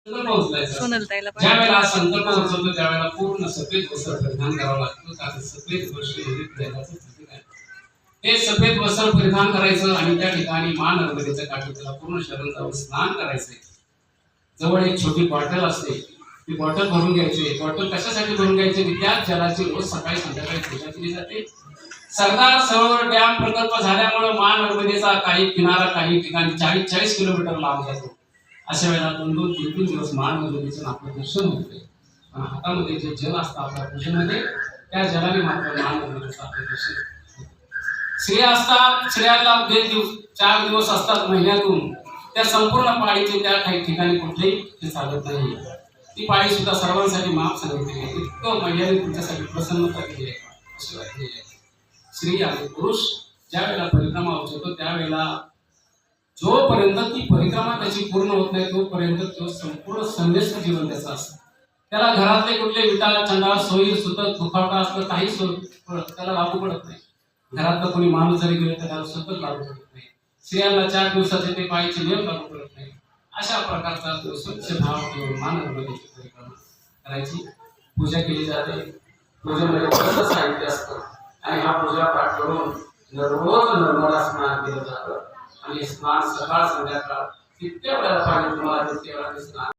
सोनलताईला पण ज्या वेळेला संकल्प उचलतो त्यावेळेला पूर्ण सफेद वस्त्र परिधान करावं लागतं, कारण सफेद वस्त्र म्हणजे दैवाचं प्रतीक आहे. ते सफेद वस्त्र परिधान करायचं आणि त्या ठिकाणी मान नर्मदेच्या काठी त्याला पूर्ण शरण जाऊन स्नान करायचंय. जवळ एक छोटी बॉटल असते, ती बॉटल भरून घ्यायची. बॉटल कशासाठी भरून घ्यायची? त्याच जलाची रोज सकाळी संध्याकाळी पूजा केली जाते. सरदार सरोवर डॅम प्रकल्प झाल्यामुळे मान नर्मदेचा काही किनारा काही ठिकाणी 40-40 किलोमीटर लांब जातो. अशा वेळेला 2-2, 3-3 दिवस मान नर्मदेचं आपलं दर्शन होते. हातामध्ये जे जल असतं आपल्या पूजेमध्ये, त्या जलाने मात्र मान नर्मदेचं आपलं दर्शन होते. स्त्रिया असतात, स्त्रियांना 4 दिवस असतात महिन्यातून, त्या संपूर्ण पाळीचे त्या काही ठिकाणी कुठलेही चालत नाही. ती पाळी सुद्धा सर्वांसाठी माफ सांगितली आहे. इतकं महिलांनी तुमच्यासाठी प्रसन्नता केली आहे, अशी वाटली आहे. स्त्री आणि पुरुष ज्या वेळेला परिक्रमा उचलतो त्यावेळेला जोपर्यंत ती परिक्रमा त्याची पूर्ण होत नाही तोपर्यंत तो संपूर्ण संन्यस्त जीवन त्याचं असतं. त्याला घरातले कुठले विटा चंडाळ सोयी सुतक दुखावटा असतं काही त्याला लागू पडत नाही. घरातलं कोणी माणूस जरी गेले तर त्याला सतत लागू पडत नाही. स्त्रियांना 4 दिवसाचे ते पाळीचे नियम लागू पडत नाही. अशा प्रकारचा तो स्वच्छ भाव ठेवून मान नर्मदेची परिक्रमा करायची, पूजा केली जाते. पूजेमध्ये कसं साहित्य असतं आणि हा पूजा पाठ करून रोज नर्मदा स्नान केलं जातं. आणि स्नान सकाळ संध्याकाळ किती वेळा पाणी तुम्हाला तितक्या वेळा स्नान